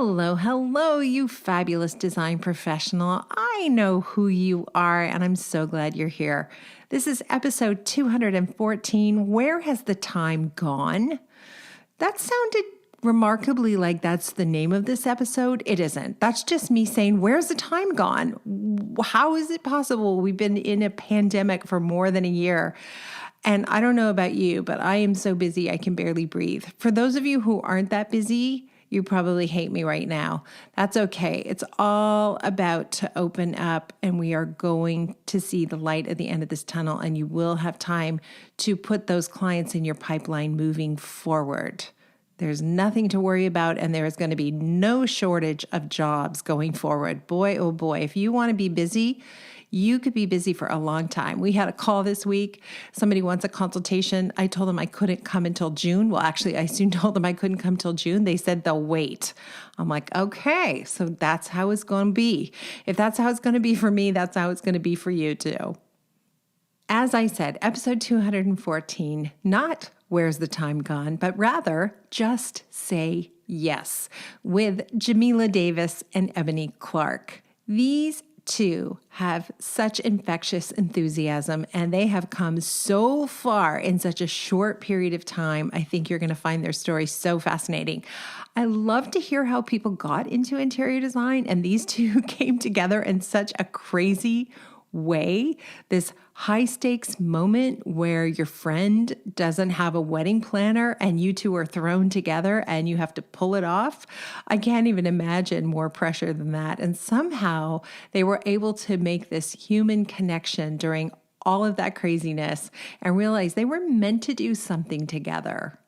Hello, hello, you fabulous design professional. I know who you are, and I'm so glad you're here. This is episode 214. Where has the time gone? That sounded remarkably like that's the name of this episode. It isn't. That's just me saying, where's the time gone? How is it possible? We've been in a pandemic for more than a year. And I don't know about you, but I am so busy I can barely breathe. For those of you who aren't that busy, you probably hate me right now. That's okay. It's all about to open up, and we are going to see the light at the end of this tunnel, and you will have time to put those clients in your pipeline moving forward. There's nothing to worry about, and there is going to be no shortage of jobs going forward. Boy, oh boy, if you want to be busy, you could be busy for a long time. We had a call this week. Somebody wants a consultation. I told them I couldn't come until June. Well, actually, I soon told them I couldn't come till June. They said they'll wait. I'm like, okay, so that's how it's going to be. If that's how it's going to be for me, that's how it's going to be for you too. As I said, episode 214, not where's the time gone, but rather just say yes with Jameelah Davis and Ebonee Clark. These two have such infectious enthusiasm, and they have come so far in such a short period of time. I think you're going to find their story so fascinating. I love to hear how people got into interior design, and these two came together in such a crazy way. This high stakes moment where your friend doesn't have a wedding planner and you two are thrown together and you have to pull it off. I can't even imagine more pressure than that. And somehow they were able to make this human connection during all of that craziness and realize they were meant to do something together.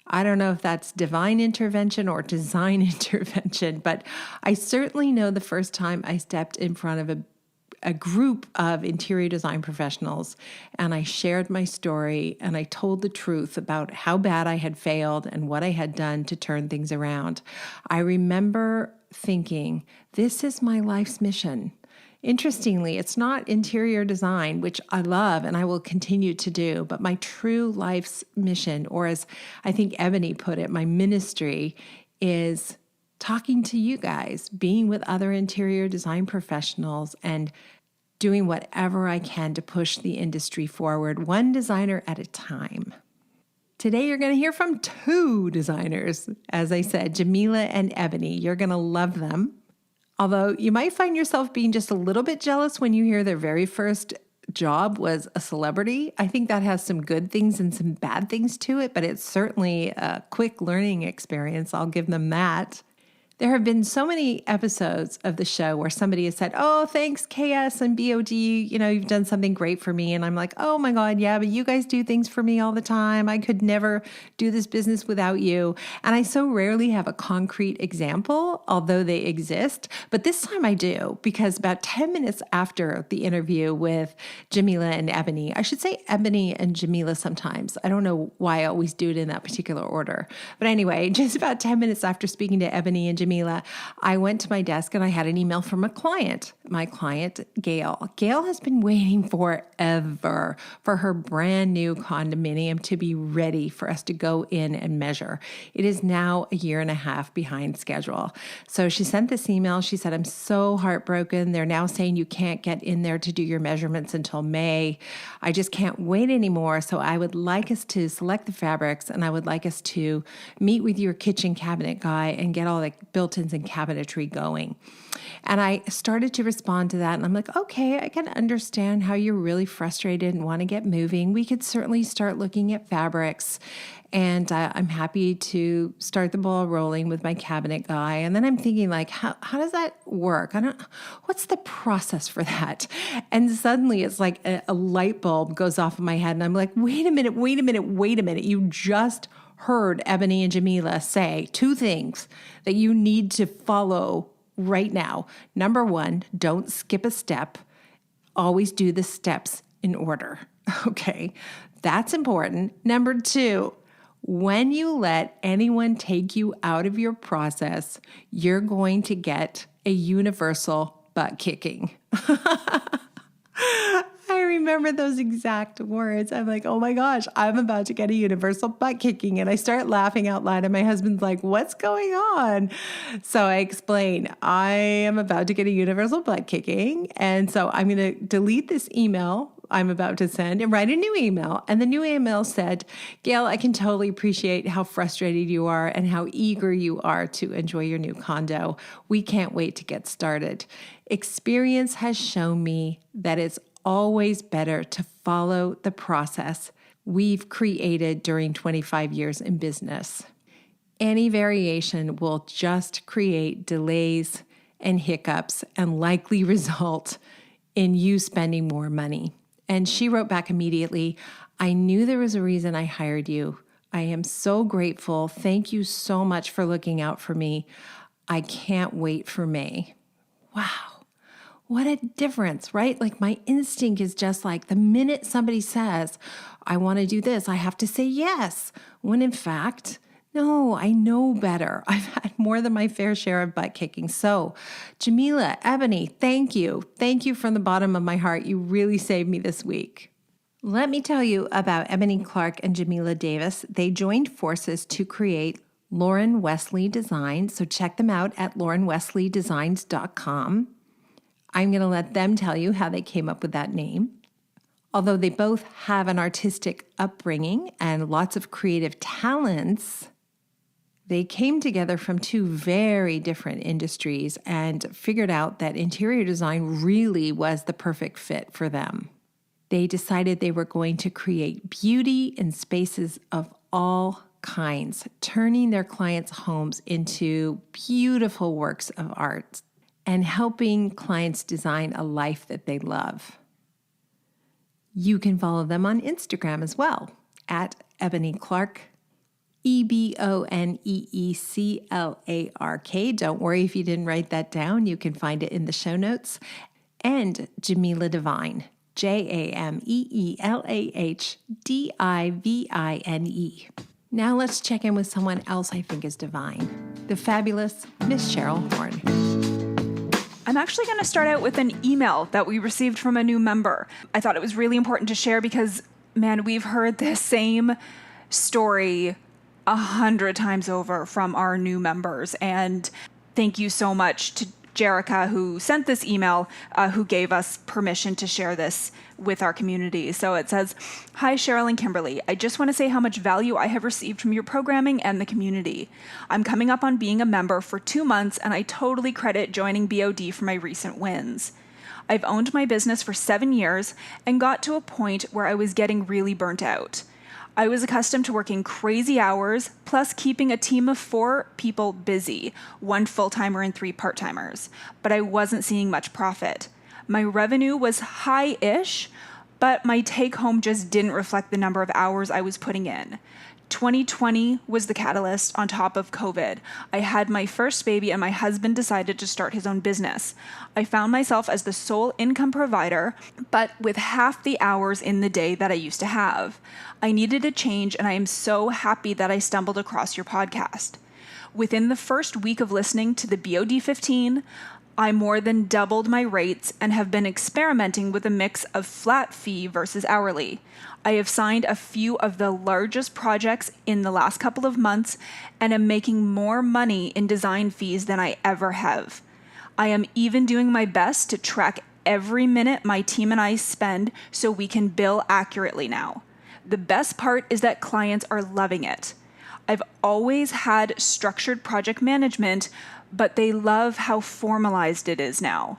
I don't know if that's divine intervention or design intervention, but I certainly know the first time I stepped in front of a group of interior design professionals, and I shared my story and I told the truth about how bad I had failed and what I had done to turn things around. I remember thinking, this is my life's mission. Interestingly, it's not interior design, which I love and I will continue to do, but my true life's mission, or as I think Ebonee put it, my ministry, is talking to you guys, being with other interior design professionals, and doing whatever I can to push the industry forward, one designer at a time. Today, you're going to hear from two designers. As I said, Jameelah and Ebonee. You're going to love them. Although you might find yourself being just a little bit jealous when you hear their very first job was a celebrity. I think that has some good things and some bad things to it, but it's certainly a quick learning experience. I'll give them that. There have been so many episodes of the show where somebody has said, oh, thanks, KS and BOD, you've done something great for me. And I'm like, oh my God, yeah, but you guys do things for me all the time. I could never do this business without you. And I so rarely have a concrete example, although they exist. But this time I do, because about 10 minutes after the interview with Jameelah and Ebonee, I should say Ebonee and Jameelah sometimes. I don't know why I always do it in that particular order. But anyway, just about 10 minutes after speaking to Ebonee and Jameelah, I went to my desk and I had an email from a client, my client, Gail. Gail has been waiting forever for her brand new condominium to be ready for us to go in and measure. It is now a year and a half behind schedule. So she sent this email. She said, I'm so heartbroken. They're now saying you can't get in there to do your measurements until May. I just can't wait anymore. So I would like us to select the fabrics, and I would like us to meet with your kitchen cabinet guy and get all the built-ins and cabinetry going. And I started to respond to that, and I'm like, okay, I can understand how you're really frustrated and want to get moving. We could certainly start looking at fabrics, and I'm happy to start the ball rolling with my cabinet guy. And then I'm thinking, like, how does that work? What's the process for that? And suddenly it's like a light bulb goes off in my head, and I'm like, wait a minute. You just heard Ebonee and Jameelah say two things that you need to follow right now. Number one, don't skip a step. Always do the steps in order. Okay, that's important. Number two, when you let anyone take you out of your process, you're going to get a universal butt kicking. I remember those exact words. I'm like, oh my gosh, I'm about to get a universal butt kicking. And I start laughing out loud. And my husband's like, what's going on? So I explain, I am about to get a universal butt kicking. And so I'm going to delete this email I'm about to send and write a new email. And the new email said, Gail, I can totally appreciate how frustrated you are and how eager you are to enjoy your new condo. We can't wait to get started. Experience has shown me that it's always better to follow the process we've created during 25 years in business. Any variation will just create delays and hiccups and likely result in you spending more money. And she wrote back immediately, I knew there was a reason I hired you. I am so grateful. Thank you so much for looking out for me. I can't wait for May. Wow. What a difference, right? Like my instinct is just like the minute somebody says, I want to do this, I have to say yes. When in fact, no, I know better. I've had more than my fair share of butt kicking. So, Jameelah, Ebonee, thank you. Thank you from the bottom of my heart. You really saved me this week. Let me tell you about Ebonee Clark and Jameelah Davis. They joined forces to create Lauren Wesley Design. So check them out at laurenwesleydesigns.com. I'm going to let them tell you how they came up with that name. Although they both have an artistic upbringing and lots of creative talents, they came together from two very different industries and figured out that interior design really was the perfect fit for them. They decided they were going to create beauty in spaces of all kinds, turning their clients' homes into beautiful works of art and helping clients design a life that they love. You can follow them on Instagram as well, at Ebonee Clark, EBONEECLARK. Don't worry if you didn't write that down. You can find it in the show notes. And Jameelah Divine, JameelahDivine. Now let's check in with someone else I think is divine, the fabulous Miss Cheryl Horn. I'm actually going to start out with an email that we received from a new member. I thought it was really important to share because, man, we've heard this same story 100 times over from our new members. And thank you so much to Jerica, who sent this email, who gave us permission to share this with our community. So it says, Hi, Cheryl and Kimberly. I just want to say how much value I have received from your programming and the community. I'm coming up on being a member for 2 months, and I totally credit joining BOD for my recent wins. I've owned my business for 7 years and got to a point where I was getting really burnt out. I was accustomed to working crazy hours, plus keeping a team of 4 people busy, 1 full-timer and 3 part-timers, but I wasn't seeing much profit. My revenue was high-ish, but my take-home just didn't reflect the number of hours I was putting in. 2020 was the catalyst on top of COVID. I had my first baby and my husband decided to start his own business. I found myself as the sole income provider, but with half the hours in the day that I used to have. I needed a change, and I am so happy that I stumbled across your podcast. Within the first week of listening to the BOD 15, I more than doubled my rates and have been experimenting with a mix of flat fee versus hourly. I have signed a few of the largest projects in the last couple of months and am making more money in design fees than I ever have. I am even doing my best to track every minute my team and I spend so we can bill accurately now. The best part is that clients are loving it. I've always had structured project management, but they love how formalized it is now.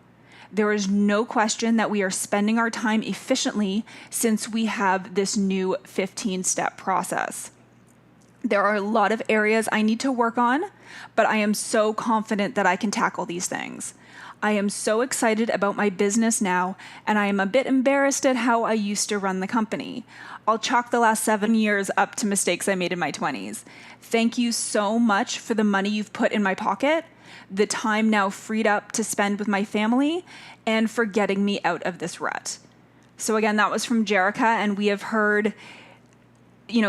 There is no question that we are spending our time efficiently since we have this new 15-step process. There are a lot of areas I need to work on, but I am so confident that I can tackle these things. I am so excited about my business now, and I am a bit embarrassed at how I used to run the company. I'll chalk the last 7 years up to mistakes I made in my 20s. Thank you so much for the money you've put in my pocket, the time now freed up to spend with my family, and for getting me out of this rut. So again, that was from Jerica, and we have heard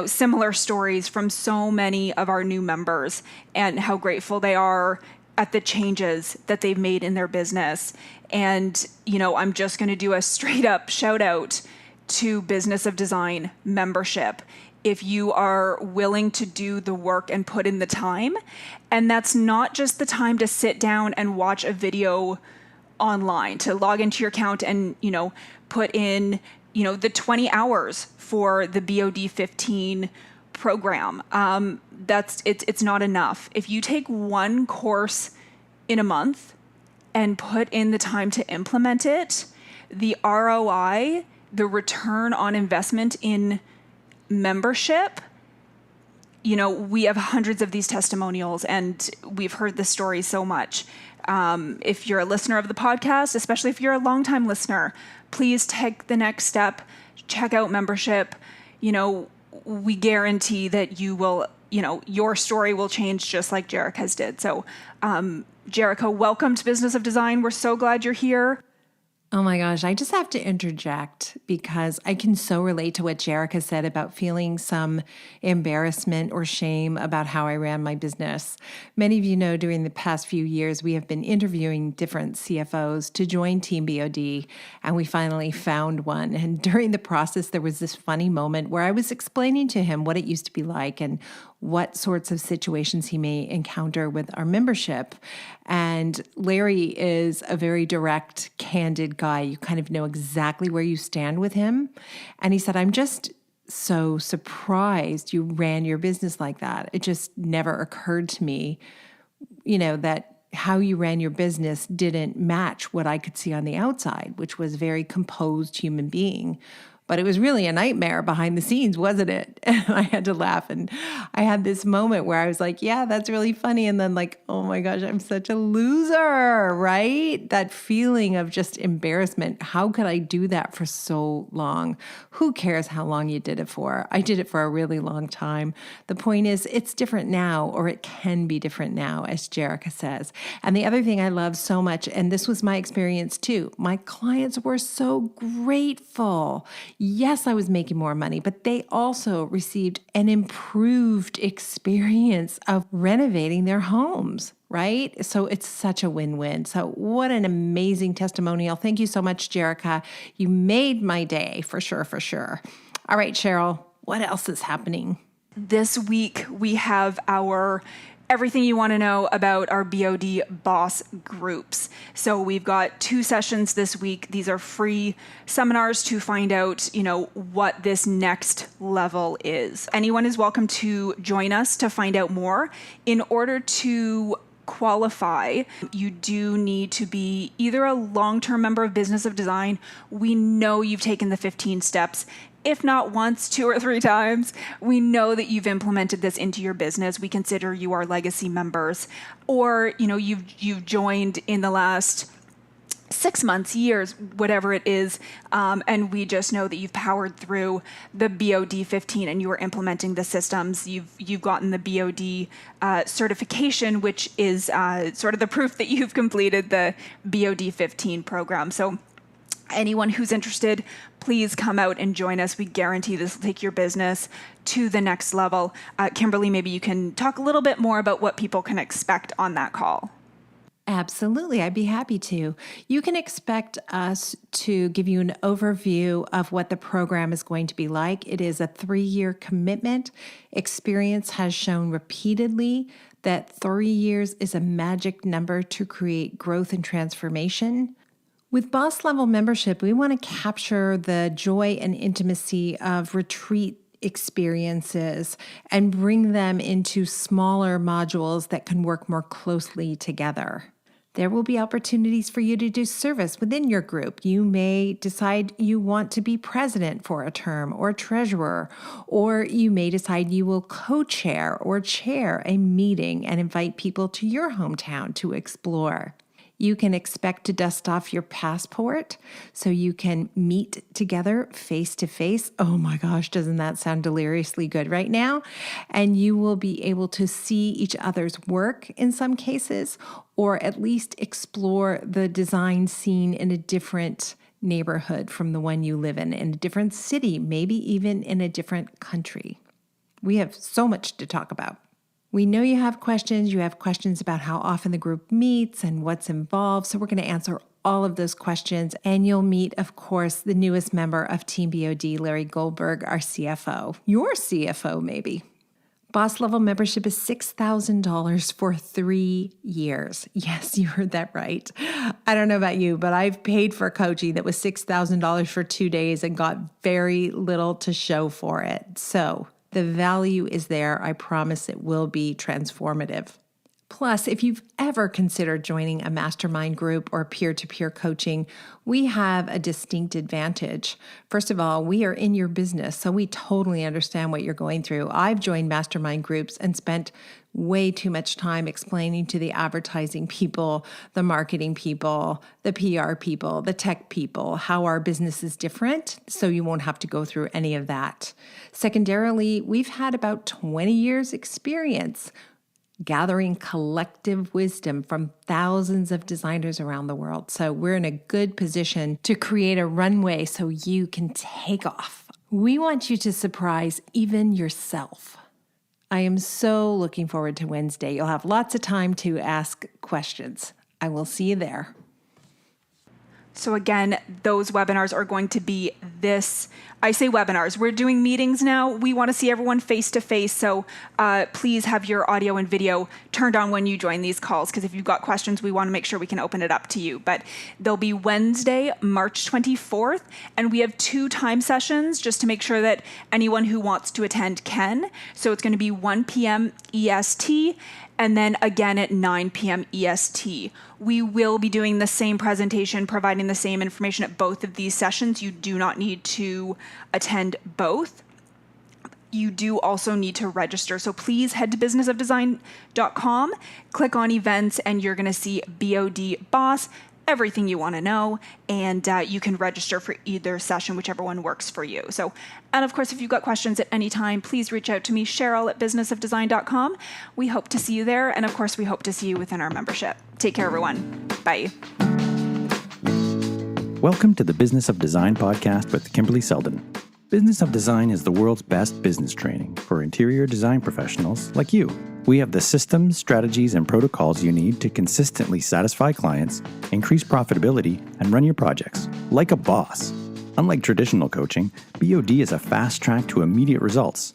similar stories from so many of our new members and how grateful they are at the changes that they've made in their business. And, I'm just going to do a straight up shout out to Business of Design membership. If you are willing to do the work and put in the time, and that's not just the time to sit down and watch a video online, to log into your account and, put in, the 20 hours for the BOD 15 program. It's not enough. If you take one course in a month and put in the time to implement it, the ROI, the return on investment in membership, we have hundreds of these testimonials and we've heard the story so much. If you're a listener of the podcast, especially if you're a longtime listener, please take the next step, check out membership. We guarantee that you will, your story will change just like Jerica's did. So, Jerica, welcome to Business of Design. We're so glad you're here. Oh my gosh, I just have to interject because I can so relate to what Jerica said about feeling some embarrassment or shame about how I ran my business. Many of you know during the past few years, we have been interviewing different CFOs to join Team BOD, and we finally found one. And during the process, there was this funny moment where I was explaining to him what it used to be like and what sorts of situations he may encounter with our membership. And Larry is a very direct, candid guy. You kind of know exactly where you stand with him. And he said, I'm just so surprised you ran your business like that. It just never occurred to me, that how you ran your business didn't match what I could see on the outside, which was a very composed human being. But it was really a nightmare behind the scenes, wasn't it? And I had to laugh. And I had this moment where I was like, yeah, that's really funny. And then like, oh my gosh, I'm such a loser, right? That feeling of just embarrassment. How could I do that for so long? Who cares how long you did it for? I did it for a really long time. The point is, it's different now, or it can be different now, as Jerica says. And the other thing I love so much, and this was my experience too, my clients were so grateful. Yes, I was making more money, but they also received an improved experience of renovating their homes, right? So it's such a win-win. So what an amazing testimonial. Thank you so much, Jerica. You made my day for sure, for sure. All right, Cheryl, what else is happening? This week, we have our everything you want to know about our BOD boss groups. So we've got 2 sessions this week. These are free seminars to find out, what this next level is. Anyone is welcome to join us to find out more. In order to qualify, you do need to be either a long-term member of Business of Design. We know you've taken the 15 steps. If not once, 2 or 3 times, we know that you've implemented this into your business. We consider you our legacy members. Or, you've joined in the last 6 months, years, whatever it is, and we just know that you've powered through the BOD 15 and you are implementing the systems. You've gotten the BOD certification, which is sort of the proof that you've completed the BOD 15 program. So anyone who's interested, please come out and join us. We guarantee this will take your business to the next level. Kimberly, maybe you can talk a little bit more about what people can expect on that call. Absolutely. I'd be happy to. You can expect us to give you an overview of what the program is going to be like. It is a 3-year commitment. Experience has shown repeatedly that 3 years is a magic number to create growth and transformation. With Boss Level membership, we want to capture the joy and intimacy of retreat experiences and bring them into smaller modules that can work more closely together. There will be opportunities for you to do service within your group. You may decide you want to be president for a term or treasurer, or you may decide you will co-chair or chair a meeting and invite people to your hometown to explore. You can expect to dust off your passport so you can meet together face to face. Oh my gosh, doesn't that sound deliriously good right now? And you will be able to see each other's work in some cases, or at least explore the design scene in a different neighborhood from the one you live in a different city, maybe even in a different country. We have so much to talk about. We know you have questions. You have questions about how often the group meets and what's involved. So we're going to answer all of those questions. And you'll meet, of course, the newest member of Team BOD, Larry Goldberg, our CFO. Your CFO, maybe. Boss level membership is $6,000 for 3 years. Yes, you heard that right. I don't know about you, but I've paid for coaching that was $6,000 for 2 days and got very little to show for it. So the value is there. I promise it will be transformative. Plus, if you've ever considered joining a mastermind group or peer-to-peer coaching, we have a distinct advantage. First of all, we are in your business, so we totally understand what you're going through. I've joined mastermind groups and spent way too much time explaining to the advertising people, the marketing people, the PR people, the tech people, how our business is different, so you won't have to go through any of that. Secondarily, we've had about 20 years experience gathering collective wisdom from thousands of designers around the world. So we're in a good position to create a runway so you can take off. We want you to surprise even yourself. I am so looking forward to Wednesday. You'll have lots of time to ask questions. I will see you there. So again, those webinars are going to be I say webinars, we're doing meetings now. We want to see everyone face to face. So please have your audio and video turned on when you join these calls, because if you've got questions, we want to make sure we can open it up to you. But they'll be Wednesday, March 24th, and we have 2 time sessions just to make sure that anyone who wants to attend can. So it's going to be 1 p.m. EST, and then again at 9 p.m. EST. We will be doing the same presentation, providing the same information at both of these sessions. You do not need to attend both. You do also need to register. So please head to businessofdesign.com, click on events, and you're going to see BOD Boss, everything you want to know, and you can register for either session, whichever one works for you. So, and of course, if you've got questions at any time, please reach out to me, Cheryl at businessofdesign.com. We hope to see you there, and of course, we hope to see you within our membership. Take care, everyone. Bye. Welcome to the Business of Design podcast with Kimberly Selden. Business of Design is the world's best business training for interior design professionals like you. We have the systems, strategies, and protocols you need to consistently satisfy clients, increase profitability, and run your projects like a boss. Unlike traditional coaching, BOD is a fast track to immediate results.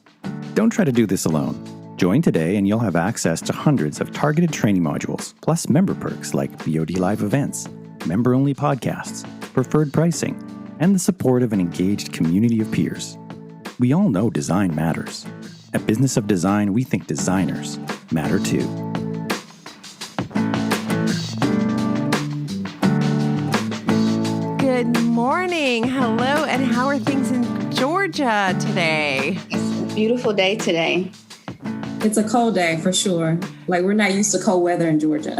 Don't try to do this alone. Join today and you'll have access to hundreds of targeted training modules, plus member perks like BOD Live events, member-only podcasts, preferred pricing, and the support of an engaged community of peers. We all know design matters. At Business of Design, we think designers matter too. Good morning. Hello, and how are things in Georgia today? It's a beautiful day today. It's a cold day for sure. Like, we're not used to cold weather in Georgia.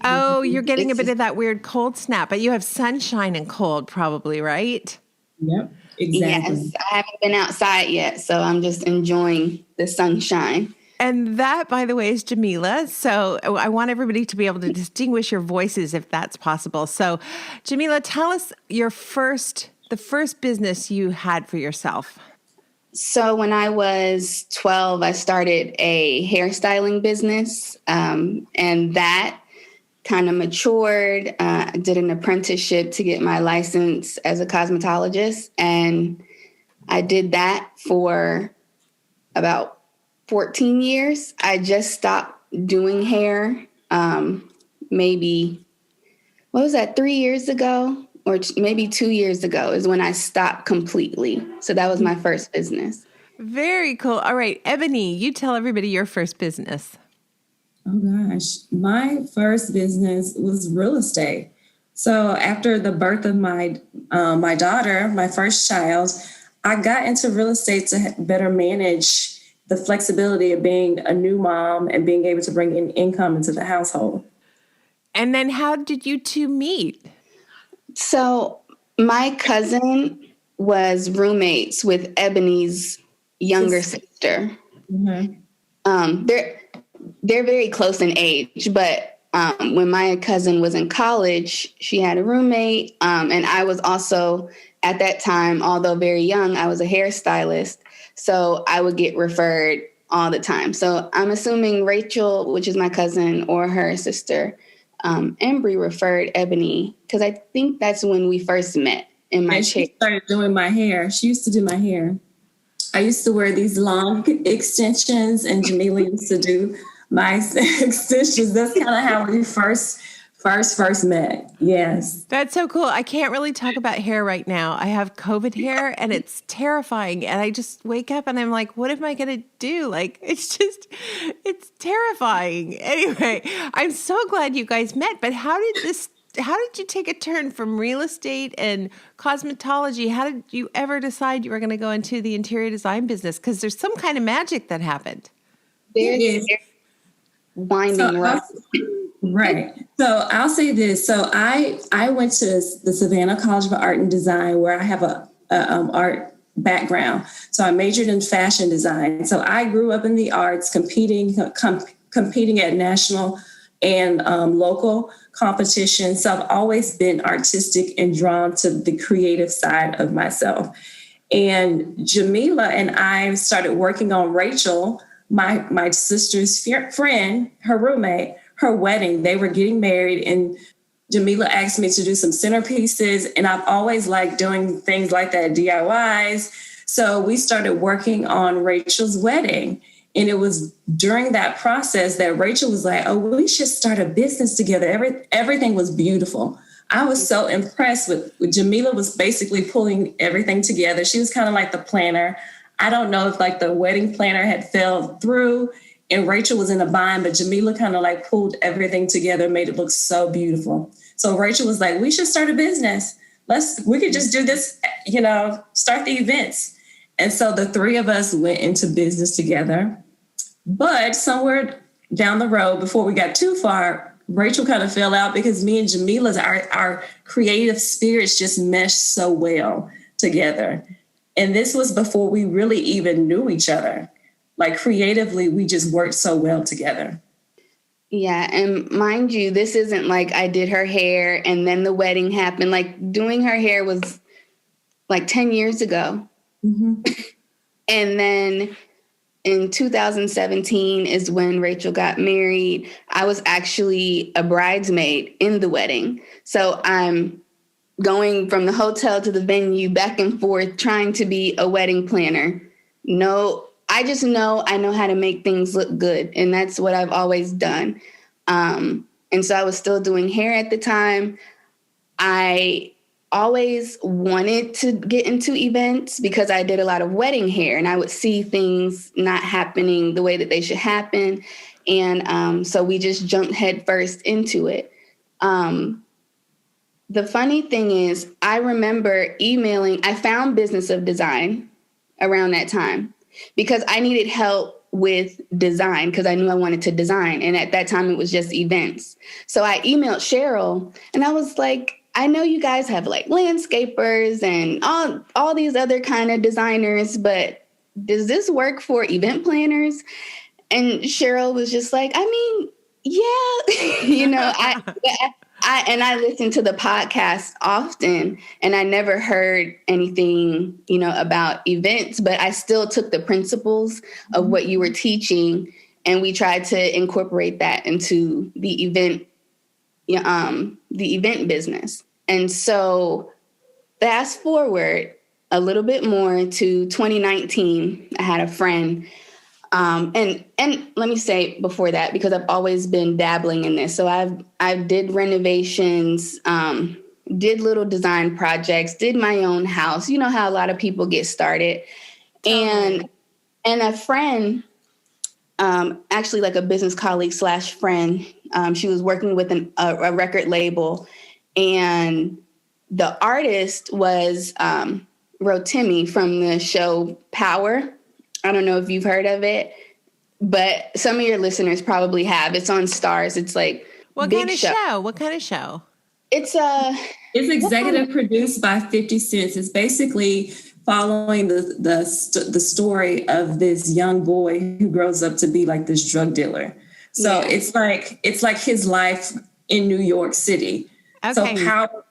Oh, you're getting a bit of that weird cold snap, but you have sunshine and cold probably, right? Yep, exactly. Yes, I haven't been outside yet, so I'm just enjoying the sunshine. And that, by the way, is Jameelah. So I want everybody to be able to distinguish your voices if that's possible. So Jameelah, tell us the first business you had for yourself. So when I was 12, I started a hairstyling business, and that kind of matured. I did an apprenticeship to get my license as a cosmetologist, and I did that for about 14 years. I just stopped doing hair maybe, 3 years ago? Or maybe 2 years ago is when I stopped completely. So that was my first business. Very cool. All right, Ebonee, you tell everybody your first business. Oh gosh, my first business was real estate. So after the birth of my daughter, my first child, I got into real estate to better manage the flexibility of being a new mom and being able to bring in income into the household. And then how did you two meet? So my cousin was roommates with Ebonee's younger sister. Mm-hmm. They're very close in age, but when my cousin was in college, she had a roommate. And I was also, at that time, although very young, I was a hairstylist. So I would get referred all the time. So I'm assuming Rachel, which is my cousin, or her sister, Embry, referred Ebonee, because I think that's when we first met in my chair. She started doing my hair. She used to do my hair. I used to wear these long extensions, and Jameelah used to do my extensions. That's kind of how we first met. Yes. That's so cool. I can't really talk about hair right now. I have COVID hair and it's terrifying. And I just wake up and I'm like, what am I going to do? Like, it's terrifying. Anyway, I'm so glad you guys met. But how did you take a turn from real estate and cosmetology? How did you ever decide you were going to go into the interior design business? Because there's some kind of magic that happened. There's winding rough. Right. So I'll say this. So I went to the Savannah College of Art and Design, where I have a art background. So I majored in fashion design. So I grew up in the arts, competing at national and local competitions. So I've always been artistic and drawn to the creative side of myself. And Jameelah and I started working on Rachel, my sister's friend, her roommate, her wedding. They were getting married, and Jameelah asked me to do some centerpieces, and I've always liked doing things like that, DIYs. So we started working on Rachel's wedding. And it was during that process that Rachel was like, oh, we should start a business together. Everything was beautiful. I was so impressed with Jameelah was basically pulling everything together. She was kind of like the planner. I don't know if like the wedding planner had fell through and Rachel was in a bind, but Jameelah kind of like pulled everything together, made it look so beautiful. So Rachel was like, we should start a business. We could just do this, start the events. And so the three of us went into business together. But somewhere down the road, before we got too far, Rachel kind of fell out because me and Jameelah's, our creative spirits just meshed so well together. And this was before we really even knew each other. Like creatively, we just worked so well together. Yeah. And mind you, this isn't like I did her hair and then the wedding happened. Like doing her hair was like 10 years ago. Mm-hmm. And then in 2017 is when Rachel got married. I was actually a bridesmaid in the wedding. So I'm going from the hotel to the venue back and forth, trying to be a wedding planner. I just know I know how to make things look good. And that's what I've always done. And so I was still doing hair at the time. I always wanted to get into events because I did a lot of wedding hair and I would see things not happening the way that they should happen. And so we just jumped headfirst into it. The funny thing is, I remember I found Business of Design around that time because I needed help with design because I knew I wanted to design. And at that time, it was just events. So I emailed Cheryl and I was like, I know you guys have like landscapers and all these other kind of designers, but does this work for event planners? And Cheryl was just like, I mean, yeah, I listened to the podcast often and I never heard anything, about events, but I still took the principles of what you were teaching and we tried to incorporate that into the event business. And so fast forward a little bit more to 2019, I had a friend. And let me say before that, because I've always been dabbling in this. So I did renovations, did little design projects, did my own house. You know how a lot of people get started. And a friend, actually like a business colleague / friend, she was working with a record label. And the artist was Rotimi from the show Power. I don't know if you've heard of it, but some of your listeners probably have. It's on Stars. It's like what kind of show? What kind of show? It's executive produced by 50 Cent. It's basically following the story of this young boy who grows up to be like this drug dealer. So it's like his life in New York City. Okay. So how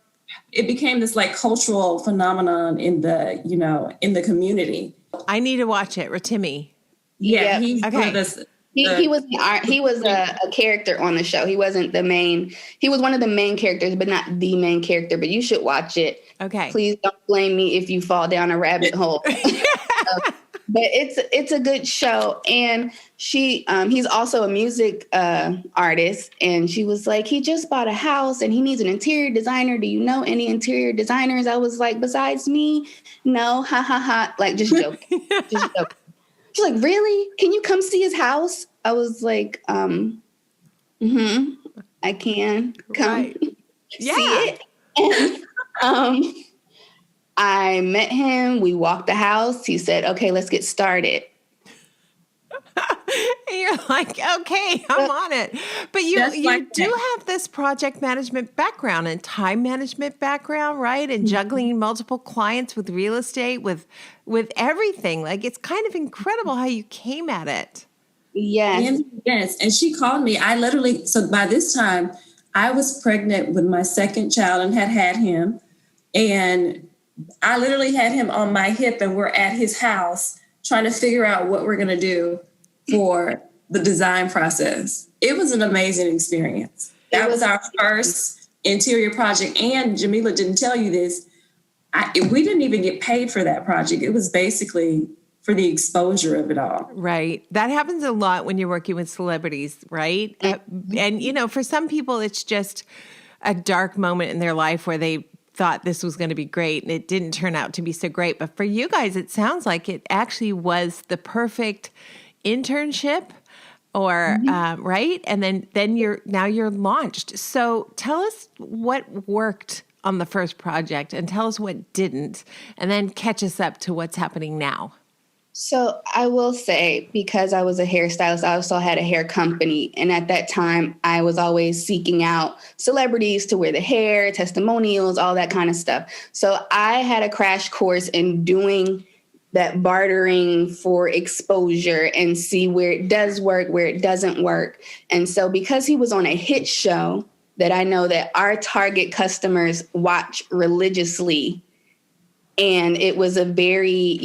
it became this like cultural phenomenon in the community. I need to watch it. Rotimi. Yeah, Yep. he's one Okay. of the. He was a character on the show. He wasn't the main. He was one of the main characters, but not the main character. But you should watch it. Okay. Please don't blame me if you fall down a rabbit hole. But it's a good show, and he's also a music artist, and she was like, he just bought a house and he needs an interior designer. Do you know any interior designers? I was like, besides me, no, ha ha ha, like just joking, just joking. She's like, really? Can you come see his house? I was like, I can come Right. see it. And, I met him. We walked the house. He said, okay, let's get started. And you're like, okay, I'm on it. But you do have this project management background and time management background, right? And juggling multiple clients with real estate, with everything. Like, it's kind of incredible how you came at it. Yes. Yes. And she called me. So by this time, I was pregnant with my second child and had him. And I literally had him on my hip, and we're at his house trying to figure out what we're going to do for the design process. It was an amazing experience. That was our first interior project. And Jameelah didn't tell you this. We didn't even get paid for that project. It was basically for the exposure of it all. Right. That happens a lot when you're working with celebrities, right? And, for some people, it's just a dark moment in their life where they thought this was going to be great and it didn't turn out to be so great. But for you guys, it sounds like it actually was the perfect internship or right. And then you're launched. So tell us what worked on the first project and tell us what didn't, and then catch us up to what's happening now. So I will say, because I was a hairstylist, I also had a hair company. And at that time, I was always seeking out celebrities to wear the hair, testimonials, all that kind of stuff. So I had a crash course in doing that bartering for exposure and see where it does work, where it doesn't work. And so because he was on a hit show that I know that our target customers watch religiously, and it was a very,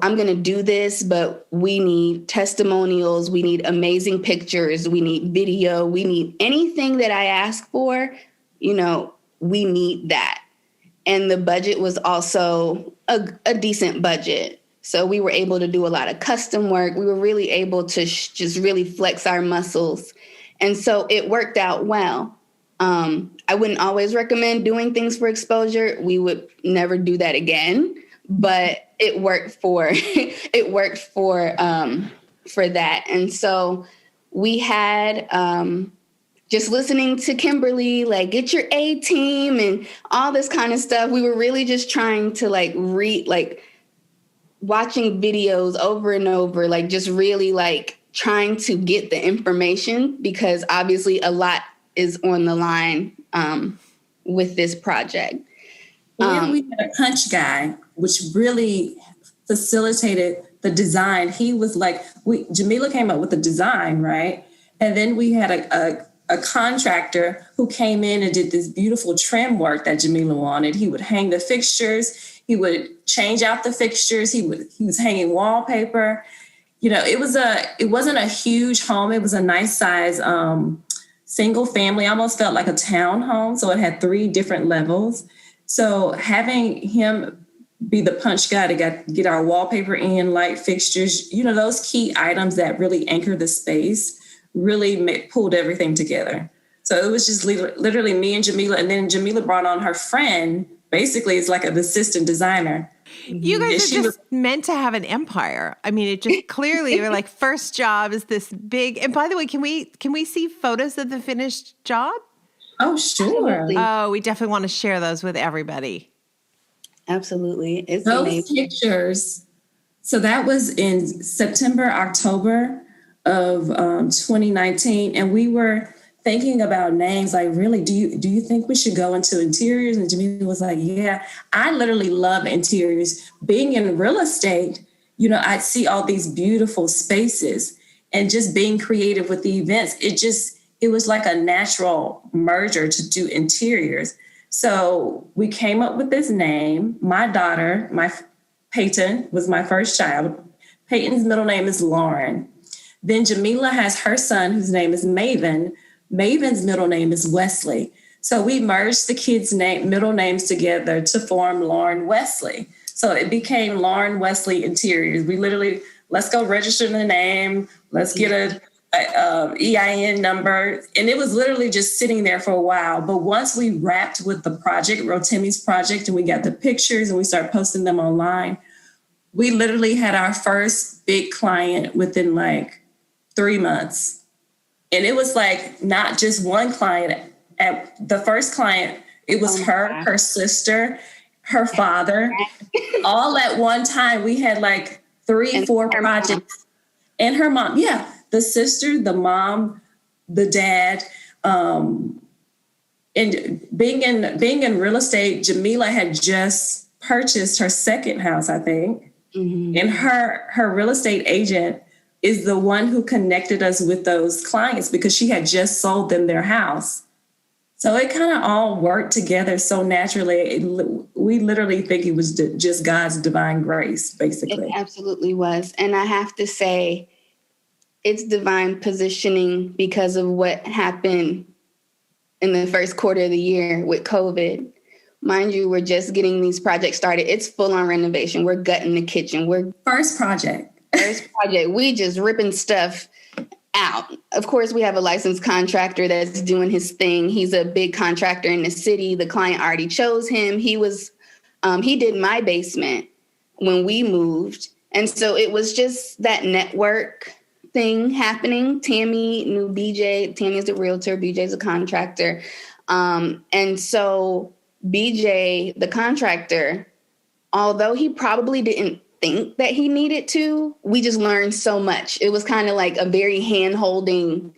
I'm going to do this, but we need testimonials. We need amazing pictures. We need video. We need anything that I ask for, we need that. And the budget was also a decent budget. So we were able to do a lot of custom work. We were really able to just really flex our muscles. And so it worked out well. I wouldn't always recommend doing things for exposure. We would never do that again. But it worked for that. And so we had just listening to Kimberly, like, get your A team and all this kind of stuff. We were really just trying to read, watching videos over and over, just really trying to get the information, because obviously a lot is on the line with this project. And we had a punch guy, which really facilitated the design. He was Jameelah came up with the design, right? And then we had a contractor who came in and did this beautiful trim work that Jameelah wanted. He would hang the fixtures. He would change out the fixtures. He was hanging wallpaper. It wasn't a huge home. It was a nice size single family, almost felt like a townhome. So it had 3 different levels. So having him be the punch guy to get our wallpaper in, light fixtures, those key items that really anchor the space really pulled everything together. So it was just literally me and Jameelah. And then Jameelah brought on her friend. Basically, it's like an assistant designer. You guys are just meant to have an empire. I mean, it just clearly, you're like, first job is this big. And by the way, can we see photos of the finished job? Oh, sure. Absolutely. Oh, we definitely want to share those with everybody. Absolutely. It's those amazing. Pictures. So that was in September, October of 2019. And we were thinking about names, really, do you think we should go into interiors? And Jameelah was like, yeah, I literally love interiors. Being in real estate, I see all these beautiful spaces, and just being creative with the events. It was like a natural merger to do interiors. So we came up with this name. My daughter, Peyton, was my first child. Peyton's middle name is Lauren. Then Jameelah has her son, whose name is Maven. Maven's middle name is Wesley. So we merged the kids' middle names together to form Lauren Wesley. So it became Lauren Wesley Interiors. We literally, let's go register the name. Let's get a EIN number. And it was literally just sitting there for a while. But once we wrapped with the project, Rotimi's project, and we got the pictures and we started posting them online, we literally had our first big client within like 3 months. And it was like not just one client. At the first client, it was her sister, her father, all at one time. We had like 3-4 projects. And her mom, yeah, the sister, the mom, the dad. And being in real estate, Jameelah had just purchased her second house, I think. Mm-hmm. And her real estate agent is the one who connected us with those clients because she had just sold them their house. So it kind of all worked together so naturally. We literally think it was just God's divine grace, basically. It absolutely was. And I have to say, it's divine positioning because of what happened in the first quarter of the year with COVID. Mind you, we're just getting these projects started. It's full on renovation. We're gutting the kitchen. First project. We just ripping stuff out. Of course, we have a licensed contractor that's doing his thing. He's a big contractor in the city. The client already chose him. He did my basement when we moved. And so it was just that network thing happening. Tammy knew BJ. Tammy's a realtor. BJ's a contractor. And so BJ, the contractor, although he probably didn't think that he needed to, we just learned so much. It was kind of like a very hand-holding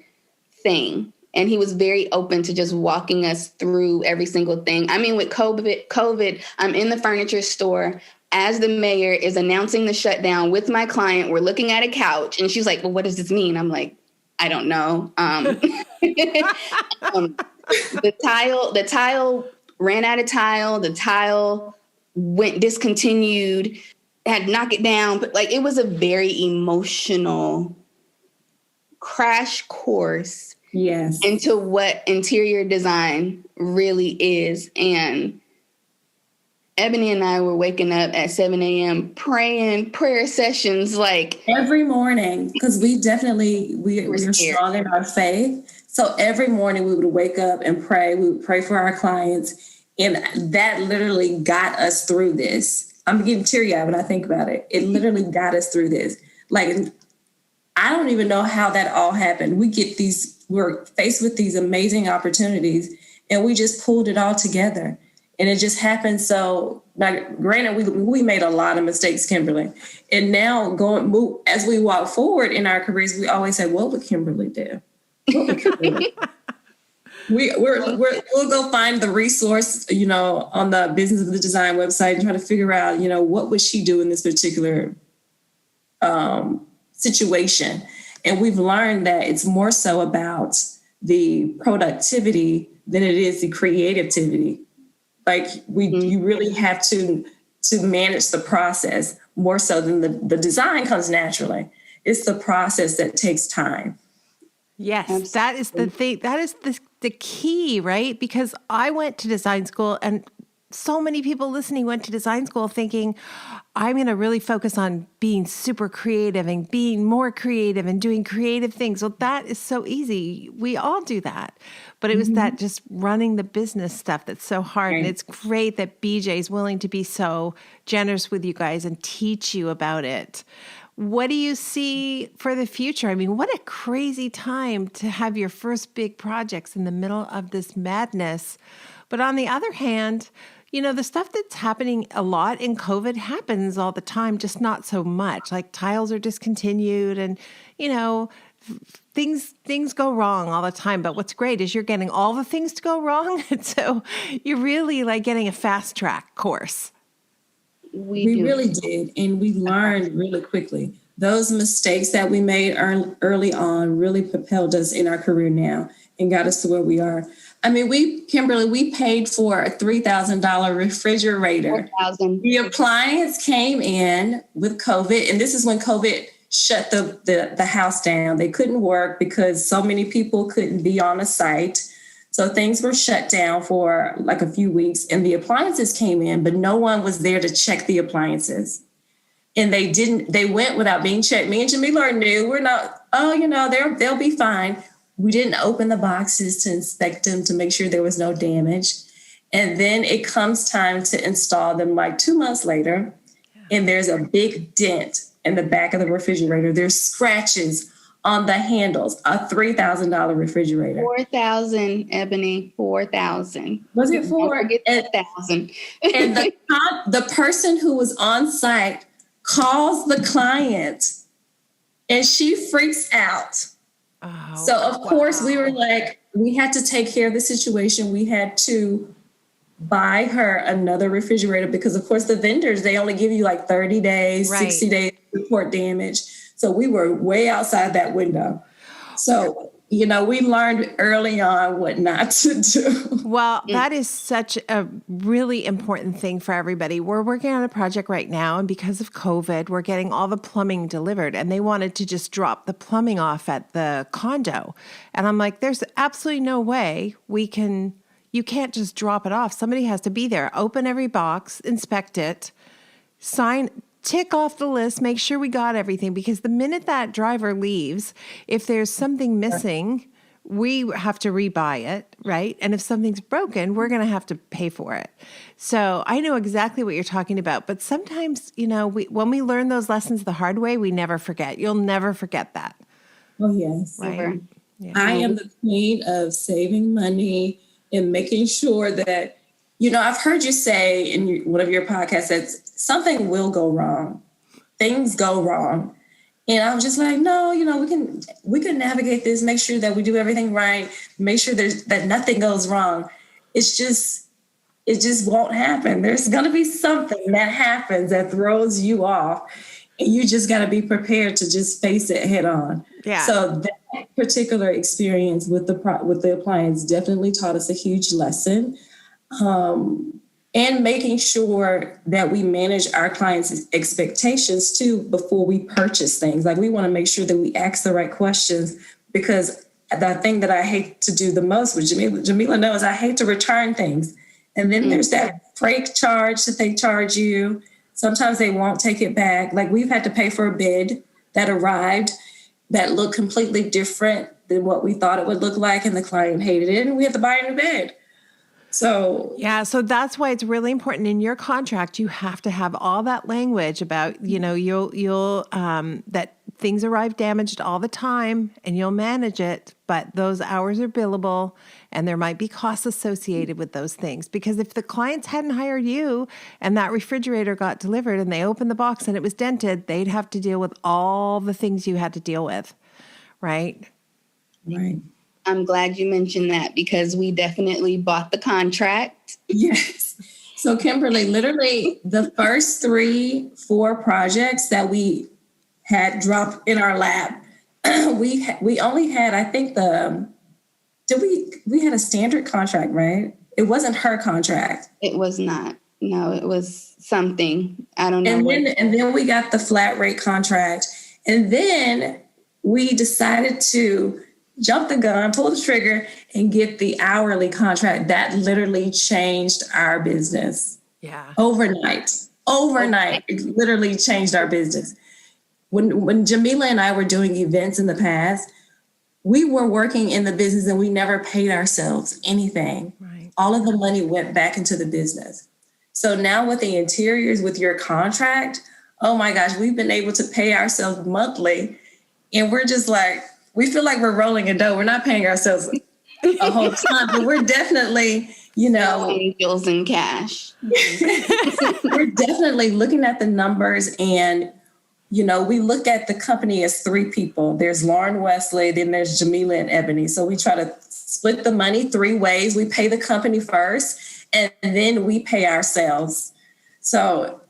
thing. And he was very open to just walking us through every single thing. I mean, with COVID, I'm in the furniture store as the mayor is announcing the shutdown with my client. We're looking at a couch and she's like, well, what does this mean? I'm like, I don't know. The tile ran out of tile. The tile went discontinued. Had to knock it down, but like it was a very emotional crash course into what interior design really is. And Ebonee and I were waking up at 7 a.m. praying prayer sessions like every morning, because we're strong in our faith. So every morning we would wake up and pray. We would pray for our clients, and that literally got us through this. I'm getting teary-eyed when I think about it. It literally got us through this. Like, I don't even know how that all happened. We're faced with these amazing opportunities, and we just pulled it all together. And it just happened. So, like, granted, we made a lot of mistakes, Kimberly. And now as we walk forward in our careers, we always say, what would Kimberly do? What would Kimberly do? We'll go find the resource, on the Business of the Design website and try to figure out, what would she do in this particular situation. And we've learned that it's more so about the productivity than it is the creativity. Like you really have to manage the process more so than the design comes naturally. It's the process that takes time. Yes, absolutely. That is the thing. That is the key, right? Because I went to design school, and so many people listening went to design school thinking, I'm going to really focus on being super creative and being more creative and doing creative things. Well, that is so easy. We all do that. But it was that just running the business stuff that's so hard. Right. And it's great that BJ is willing to be so generous with you guys and teach you about it. What do you see for the future? I mean, what a crazy time to have your first big projects in the middle of this madness. But on the other hand, the stuff that's happening a lot in COVID happens all the time, just not so much. Like tiles are discontinued and, things go wrong all the time. But what's great is you're getting all the things to go wrong. And so you're really like getting a fast track course. We really did. And we learned really quickly. Those mistakes that we made early on really propelled us in our career now. and got us to where we are. I mean, Kimberly, we paid for a $3,000 refrigerator. $4,000. The appliance came in with COVID, and this is when COVID shut the house down. They couldn't work because so many people couldn't be on a site. So things were shut down for like a few weeks, and the appliances came in, but no one was there to check the appliances. And they went without being checked. Me and Jameelah are new. We're not, they'll be fine. We didn't open the boxes to inspect them to make sure there was no damage. And then it comes time to install them like 2 months later, and there's a big dent in the back of the refrigerator. There's scratches on the handles, a $3,000 refrigerator. $4,000, Ebonee, $4,000. Was it four? $4,000. And the person who was on site calls the client, and she freaks out. Oh, so of course we were like, we had to take care of the situation. We had to buy her another refrigerator because of course the vendors, they only give you like 30 days, right. 60 days to report damage. So we were way outside that window. So, we learned early on what not to do. Well, that is such a really important thing for everybody. We're working on a project right now, and because of COVID, we're getting all the plumbing delivered, and they wanted to just drop the plumbing off at the condo. And I'm like, there's absolutely no way you can't just drop it off. Somebody has to be there, open every box, inspect it, tick off the list, make sure we got everything, because the minute that driver leaves, if there's something missing, we have to rebuy it, right? And if something's broken, we're going to have to pay for it. So I know exactly what you're talking about. But sometimes, when we learn those lessons the hard way, we never forget. You'll never forget that. Oh, yes. Right? Yeah. I am the queen of saving money and making sure that, I've heard you say in one of your podcasts that something will go wrong. Things go wrong. And I'm just like, no, we can navigate this, make sure that we do everything right, make sure that nothing goes wrong. It just won't happen. There's going to be something that happens that throws you off, and you just got to be prepared to just face it head on. Yeah. So that particular experience with the appliance definitely taught us a huge lesson. And making sure that we manage our clients' expectations too before we purchase things. Like we want to make sure that we ask the right questions, because the thing that I hate to do the most with Jameelah knows I hate to return things. And then there's that freight charge that they charge you. Sometimes they won't take it back. Like we've had to pay for a bed that arrived that looked completely different than what we thought it would look like, and the client hated it, and we had to buy a new bed. So that's why it's really important in your contract. You have to have all that language about, you'll that things arrive damaged all the time, and you'll manage it, but those hours are billable, and there might be costs associated with those things. Because if the clients hadn't hired you and that refrigerator got delivered and they opened the box and it was dented, they'd have to deal with all the things you had to deal with, right? Right. I'm glad you mentioned that, because we definitely bought the contract. Yes. So Kimberly, literally the first 3-4 projects that we had dropped in our lap, we only had, I think we had a standard contract, right? It wasn't her contract. It was not. No, it was something. I don't know. And then we got the flat rate contract. And then we decided to jump the gun, pull the trigger, and get the hourly contract. That literally changed our business. Yeah. Overnight. It literally changed our business. When Jameelah and I were doing events in the past, we were working in the business and we never paid ourselves anything. Right. All of the money went back into the business. So now with the interiors, with your contract, oh my gosh, we've been able to pay ourselves monthly. And we're just like, we feel like we're rolling a dough. We're not paying ourselves a whole ton, but we're definitely, angels in cash. We're definitely looking at the numbers, and, we look at the company as 3 people. There's Lauren Wesley, then there's Jameelah and Ebonee. So we try to split the money 3 ways. We pay the company first, and then we pay ourselves. So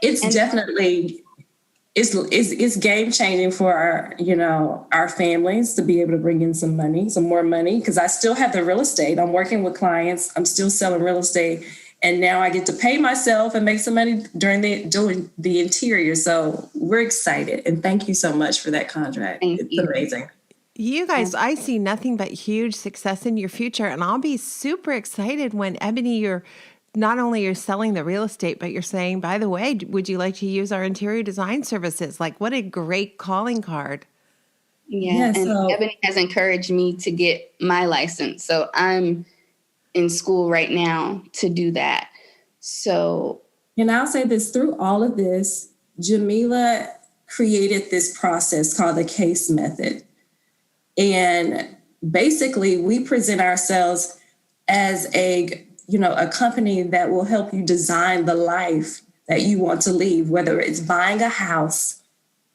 it's it's game changing for our families to be able to bring in some more money, because I still have the real estate. I'm working with clients. I'm still selling real estate. And now I get to pay myself and make some money doing the interior. So we're excited. And thank you so much for that contract. It's amazing. You guys, I see nothing but huge success in your future. And I'll be super excited when, Ebonee, you're not only you're selling the real estate, but you're saying, by the way, would you like to use our interior design services? Like, what a great calling card. Yeah, and Ebonee has encouraged me to get my license. So I'm in school right now to do that. So, and I'll say this, through all of this, Jameelah created this process called the case method. And basically we present ourselves as a company that will help you design the life that you want to leave, whether it's buying a house,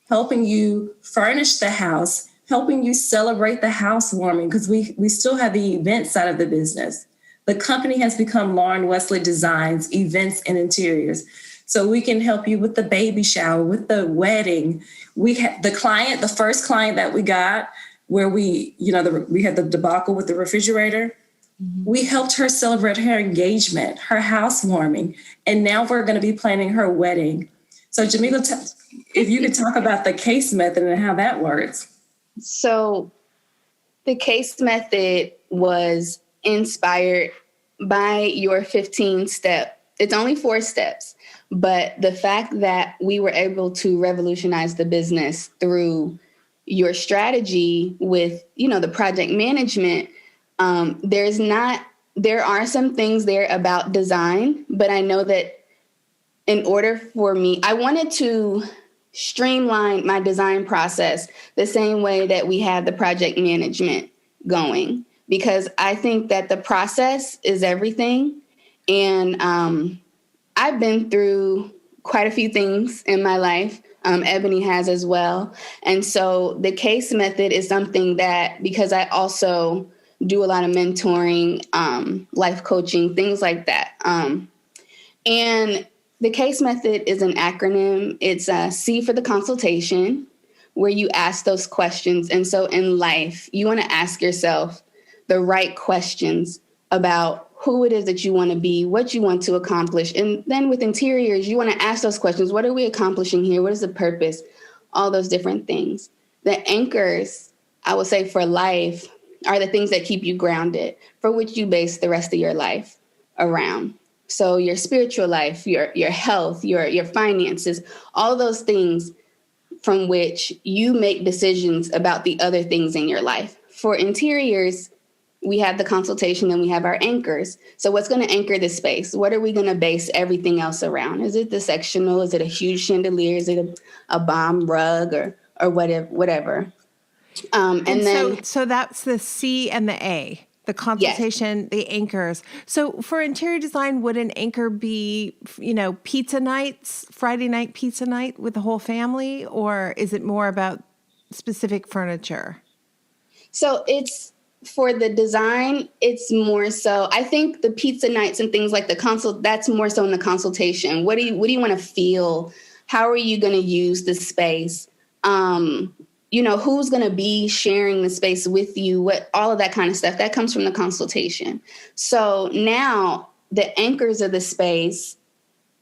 helping you furnish the house, helping you celebrate the housewarming, because we still have the event side of the business. The company has become Lauren Wesley Designs Events and Interiors. So we can help you with the baby shower, with the wedding. We had the first client that we got, where we had the debacle with the refrigerator. Mm-hmm. We helped her celebrate her engagement, her housewarming, and now we're going to be planning her wedding. So Jameelah, if you could talk about the case method and how that works. So the case method was inspired by your 15-step. It's only 4 steps, but the fact that we were able to revolutionize the business through your strategy with, the project management, there are some things there about design, but I know that in order for me, I wanted to streamline my design process the same way that we have the project management going, because I think that the process is everything. And I've been through quite a few things in my life. Ebonee has as well. And so the case method is something that, because I also do a lot of mentoring, life coaching, things like that. And the case method is an acronym. It's C for the consultation, where you ask those questions. And so in life, you want to ask yourself the right questions about who it is that you want to be, what you want to accomplish. And then with interiors, you want to ask those questions. What are we accomplishing here? What is the purpose? All those different things. The anchors, I would say, for life are the things that keep you grounded, for which you base the rest of your life around. So your spiritual life, your health, your finances, all those things from which you make decisions about the other things in your life. For interiors, we have the consultation and we have our anchors. So what's going to anchor the space? What are we going to base everything else around? Is it the sectional? Is it a huge chandelier? Is it a bomb rug or whatever? And then so that's the C and the A, the consultation, yes. The anchors. So for interior design, would an anchor be, pizza nights, Friday night pizza night with the whole family, or is it more about specific furniture? So it's, for the design, it's more so, I think the pizza nights and things like that's more so in the consultation. What do you want to feel? How are you going to use the space? Who's going to be sharing the space with you? All of that kind of stuff that comes from the consultation. So now the anchors of the space,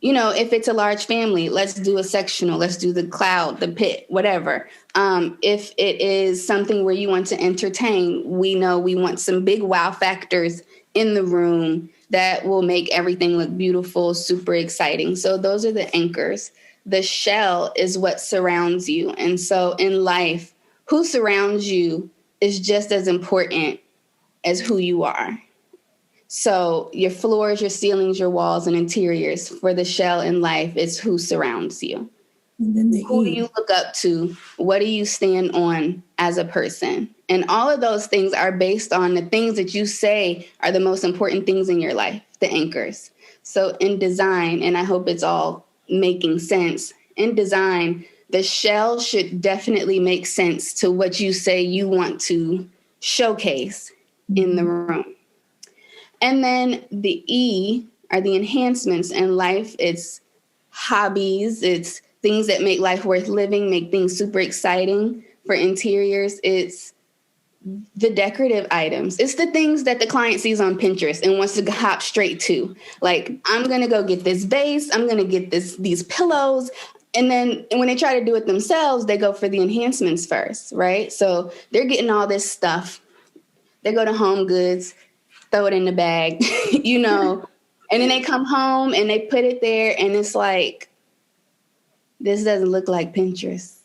if it's a large family, let's do a sectional, let's do the cloud, the pit, whatever. If it is something where you want to entertain, we know we want some big wow factors in the room that will make everything look beautiful, super exciting. So those are the anchors. The shell is what surrounds you. And so in life, who surrounds you is just as important as who you are. So your floors, your ceilings, your walls, and interiors. For the shell in life, it's who surrounds you. Who do you look up to? What do you stand on as a person? And all of those things are based on the things that you say are the most important things in your life, the anchors. So in design, and I hope it's all making sense, in design, the shell should definitely make sense to what you say you want to showcase in the room. And then the E are the enhancements in life. It's hobbies, it's things that make life worth living, make things super exciting for interiors, it's the decorative items. It's the things that the client sees on Pinterest and wants to hop straight to. Like, I'm going to go get this vase. I'm going to get these pillows. And then when they try to do it themselves, they go for the enhancements first, right? So they're getting all this stuff. They go to Home Goods, throw it in the bag, and then they come home and they put it there and it's like, this doesn't look like Pinterest.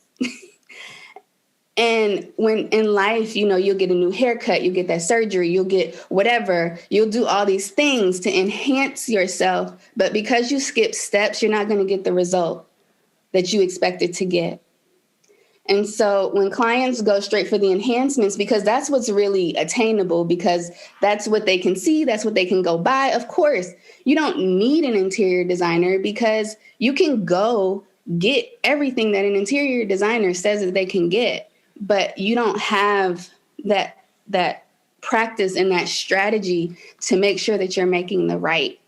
And when in life, you'll get a new haircut, you'll get that surgery, you'll get whatever, you'll do all these things to enhance yourself. But because you skip steps, you're not going to get the result that you expected to get. And so when clients go straight for the enhancements, because that's what's really attainable, because that's what they can see, that's what they can go buy. Of course, you don't need an interior designer because you can go get everything that an interior designer says that they can get, but you don't have that practice and that strategy to make sure that you're making the right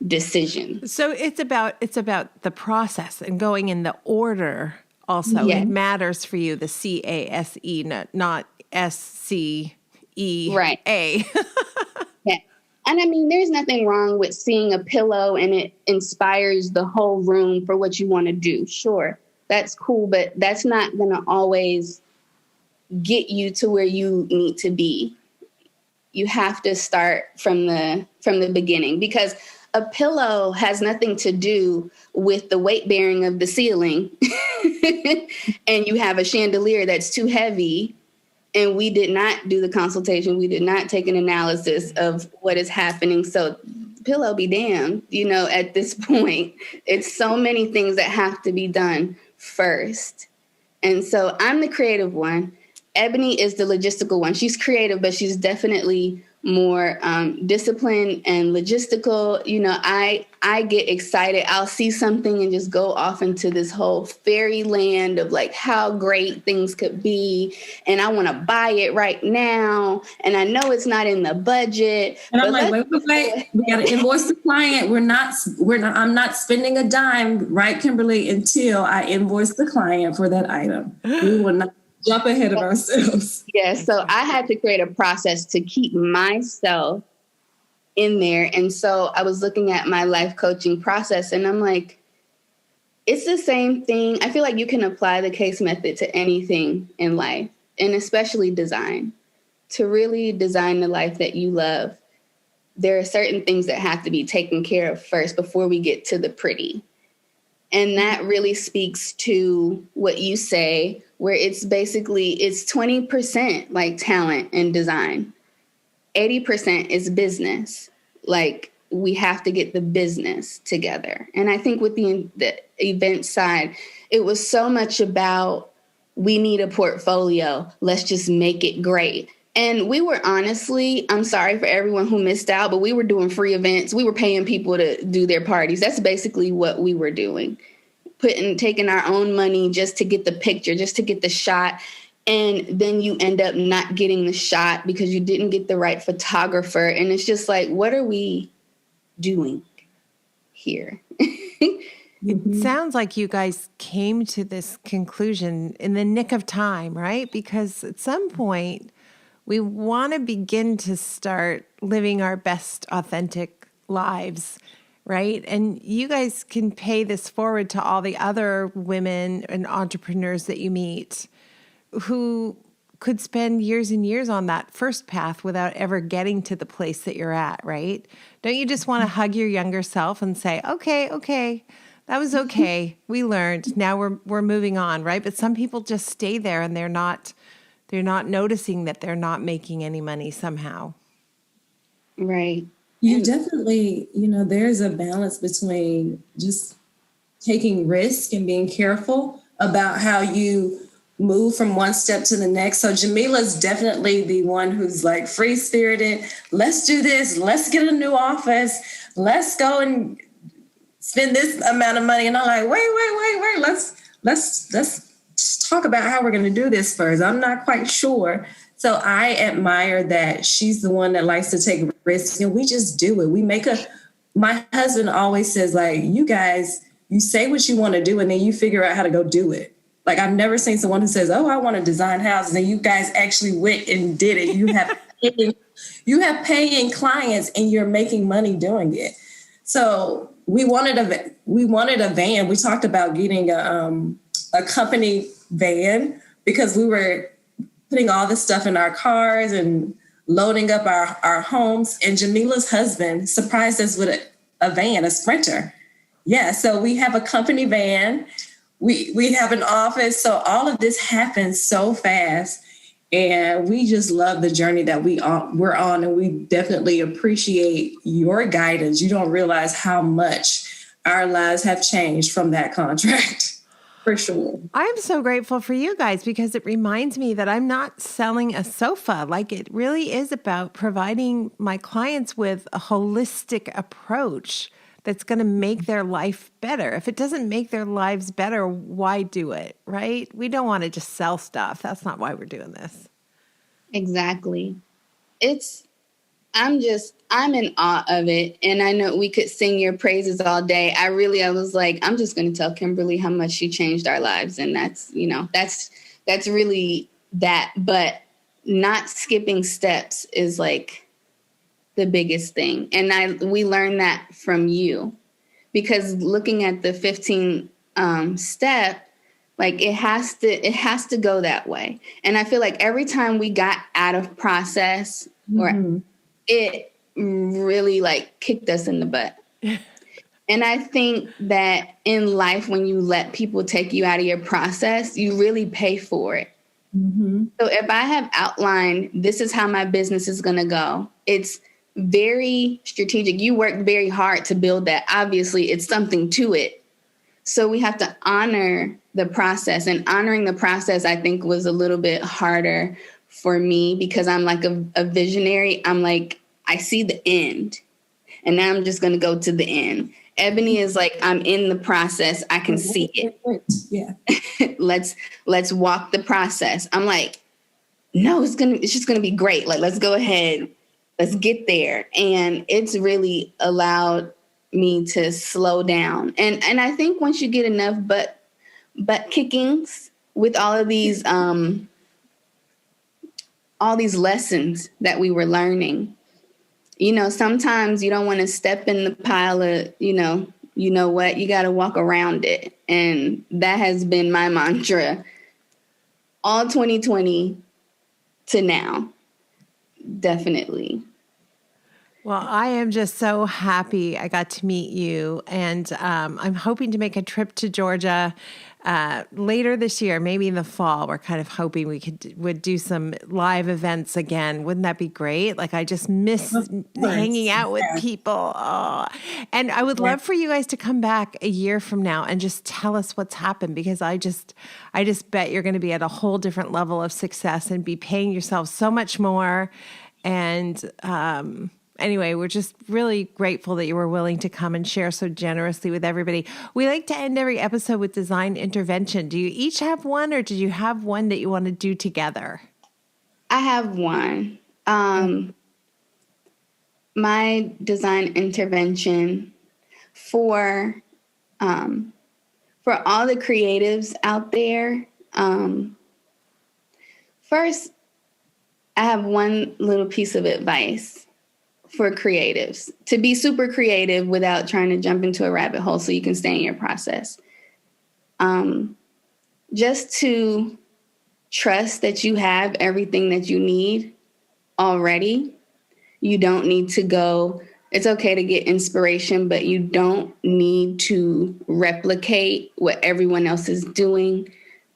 decision. So it's about the process and going in the order. Also, Yes. It matters for you, the CASE, not SCEA. Right. Yeah. And I mean, there's nothing wrong with seeing a pillow and it inspires the whole room for what you want to do. Sure, that's cool, but that's not going to always get you to where you need to be. You have to start from the beginning, because a pillow has nothing to do with the weight bearing of the ceiling. And you have a chandelier that's too heavy. And we did not do the consultation. We did not take an analysis of what is happening. So pillow be damned, at this point. It's so many things that have to be done first. And so I'm the creative one. Ebonee is the logistical one. She's creative, but she's definitely more disciplined and logistical. I get excited. I'll see something and just go off into this whole fairyland of like how great things could be. And I want to buy it right now. And I know it's not in the budget. And I'm like, wait. We got to invoice the client. I'm not spending a dime, right, Kimberly, until I invoice the client for that item. We will not jump ahead of ourselves. Yeah, so I had to create a process to keep myself in there. And so I was looking at my life coaching process and I'm like, it's the same thing. I feel like you can apply the CASE method to anything in life, and especially design. To really design the life that you love, there are certain things that have to be taken care of first before we get to the pretty. And that really speaks to what you say, where it's 20% like talent and design. 80% is business. Like, we have to get the business together. And I think with the event side, it was so much about, we need a portfolio. Let's just make it great. And we were honestly, I'm sorry for everyone who missed out, but we were doing free events. We were paying people to do their parties. That's basically what we were doing. Taking our own money just to get the picture, just to get the shot. And then you end up not getting the shot because you didn't get the right photographer. And it's just like, what are we doing here? It sounds like you guys came to this conclusion in the nick of time, right? Because at some point, we want to begin to start living our best authentic lives, right? And you guys can pay this forward to all the other women and entrepreneurs that you meet who could spend years and years on that first path without ever getting to the place that you're at, right? Don't you just want to hug your younger self and say, okay, that was okay. We learned. Now we're moving on, right? But some people just stay there and they're not noticing that they're not making any money somehow. Right. You definitely, there's a balance between just taking risk and being careful about how you move from one step to the next. So Jameelah's definitely the one who's like free spirited. Let's do this. Let's get a new office. Let's go and spend this amount of money. And I'm like, wait. Let's talk about how we're going to do this first. I'm not quite sure. So I admire that she's the one that likes to take risks, and we just do it. My husband always says, like, you guys, you say what you want to do and then you figure out how to go do it. Like, I've never seen someone who says, oh, I want to design houses, and you guys actually went and did it. You have paying clients and you're making money doing it. So we wanted a van. We talked about getting a company van because we were putting all this stuff in our cars and loading up our homes. And Jameelah's husband surprised us with a van, a Sprinter. Yeah, so we have a company van. We have an office. So all of this happens so fast. And we just love the journey that we're on. And we definitely appreciate your guidance. You don't realize how much our lives have changed from that contract. For sure. I'm so grateful for you guys because it reminds me that I'm not selling a sofa. Like, it really is about providing my clients with a holistic approach that's going to make their life better. If it doesn't make their lives better, why do it, right? We don't want to just sell stuff. That's not why we're doing this. Exactly. I'm in awe of it. And I know we could sing your praises all day. I was like, I'm just going to tell Kimberly how much she changed our lives. And that's really that. But not skipping steps is like the biggest thing. And we learned that from you, because looking at the 15 step, like it has to go that way. And I feel like every time we got out of process, or it really like kicked us in the butt. And I think that in life, when you let people take you out of your process, you really pay for it. Mm-hmm. So if I have outlined, this is how my business is going to go, it's very strategic. You worked very hard to build that. Obviously, it's something to it. So we have to honor the process. And honoring the process, I think, was a little bit harder for me because I'm like a visionary. I'm like, I see the end, and now I'm just going to go to the end. Ebonee is like, I'm in the process. I can see it. Yeah. let's walk the process. I'm like, no, it's just going to be great. Like, let's go ahead. Let's get there. And it's really allowed me to slow down. And I think once you get enough butt kickings with all these lessons that we were learning, sometimes you don't want to step in the pile of, you know what, you got to walk around it. And that has been my mantra all 2020 to now. Definitely. Well, I am just so happy I got to meet you, and I'm hoping to make a trip to Georgia later this year, maybe in the fall. We're kind of hoping we would do some live events again. Wouldn't that be great? Like, I just miss hanging out with people. Oh. And I would love for you guys to come back a year from now and just tell us what's happened, because I just bet you're going to be at a whole different level of success and be paying yourself so much more. And anyway, we're just really grateful that you were willing to come and share so generously with everybody. We like to end every episode with design intervention. Do you each have one, or did you have one that you want to do together? I have one. My design intervention for all the creatives out there. First, I have one little piece of advice for creatives: to be super creative without trying to jump into a rabbit hole so you can stay in your process. Just to trust that you have everything that you need already. You don't need to go. It's okay to get inspiration, but you don't need to replicate what everyone else is doing,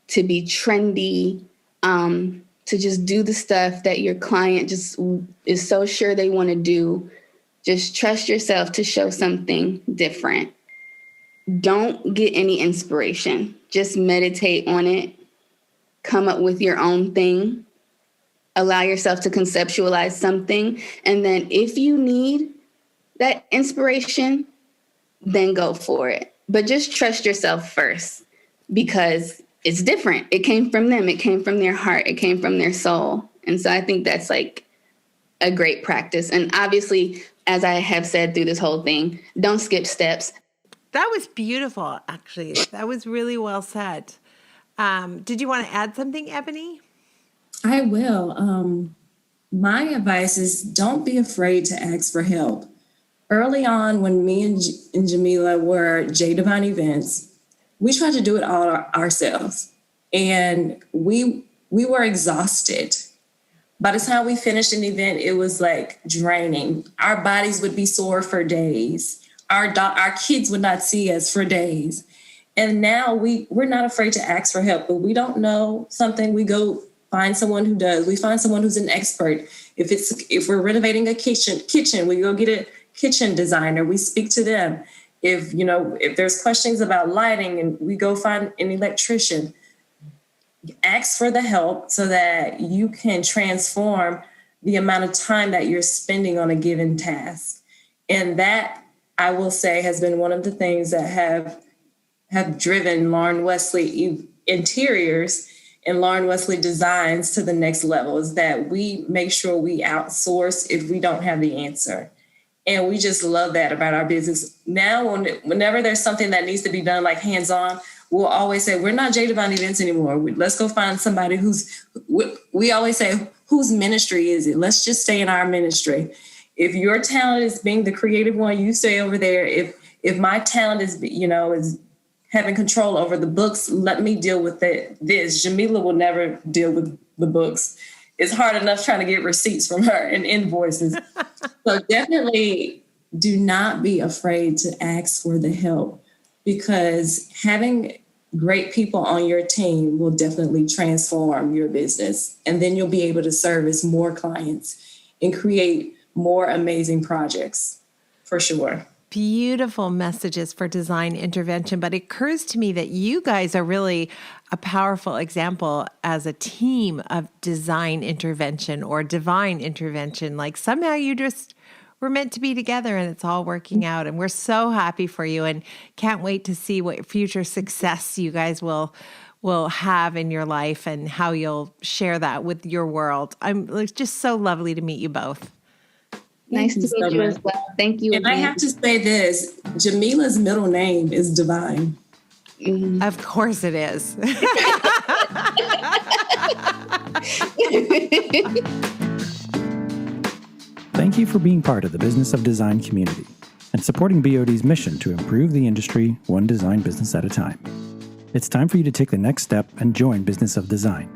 to be trendy, to just do the stuff that your client just is so sure they want to do. Just trust yourself to show something different. Don't get any inspiration. Just meditate on it. Come up with your own thing. Allow yourself to conceptualize something. And then if you need that inspiration, then go for it. But just trust yourself first, because it's different. It came from them. It came from their heart. It came from their soul. And so I think that's like a great practice. And obviously, as I have said through this whole thing, don't skip steps. That was beautiful, actually. That was really well said. Did you want to add something, Ebonee? I will. My advice is don't be afraid to ask for help. Early on, when me and Jameelah were Jameelah Events, we tried to do it all ourselves. And we were exhausted. By the time we finished an event, it was like draining. Our bodies would be sore for days. Our kids would not see us for days. And now we're not afraid to ask for help, but we don't know something, we go find someone who does. We find someone who's an expert. If we're renovating a kitchen, we go get a kitchen designer. We speak to them. If there's questions about lighting, and we go find an electrician. Ask for the help so that you can transform the amount of time that you're spending on a given task. And that, I will say, has been one of the things that have driven Lauren Wesley Interiors and Lauren Wesley Designs to the next level, is that we make sure we outsource if we don't have the answer. And we just love that about our business. Now, whenever there's something that needs to be done, like hands-on, we'll always say, we're not Jameelah Events anymore. Let's go find somebody we always say, whose ministry is it? Let's just stay in our ministry. If your talent is being the creative one, you stay over there. If my talent is having control over the books, let me deal with this. Jameelah will never deal with the books. It's hard enough trying to get receipts from her and invoices. So definitely do not be afraid to ask for the help, because having great people on your team will definitely transform your business. And then you'll be able to service more clients and create more amazing projects, for sure. Beautiful messages for design intervention, but it occurs to me that you guys are really a powerful example as a team of design intervention or divine intervention. Like somehow you just were meant to be together and it's all working out. And we're so happy for you and can't wait to see what future success you guys will have in your life and how you'll share that with your world. It's just so lovely to meet you both. Nice to meet you as well. Thank you. And I have to say this, Jameelah's middle name is Divine. Mm. Of course it is. Thank you for being part of the Business of Design community and supporting BOD's mission to improve the industry one design business at a time. It's time for you to take the next step and join Business of Design.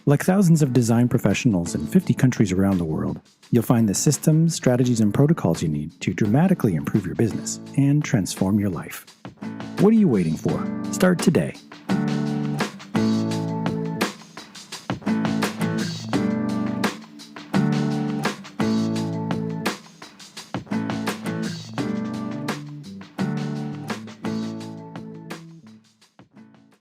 Like thousands of design professionals in 50 countries around the world, you'll find the systems, strategies, and protocols you need to dramatically improve your business and transform your life. What are you waiting for? Start today.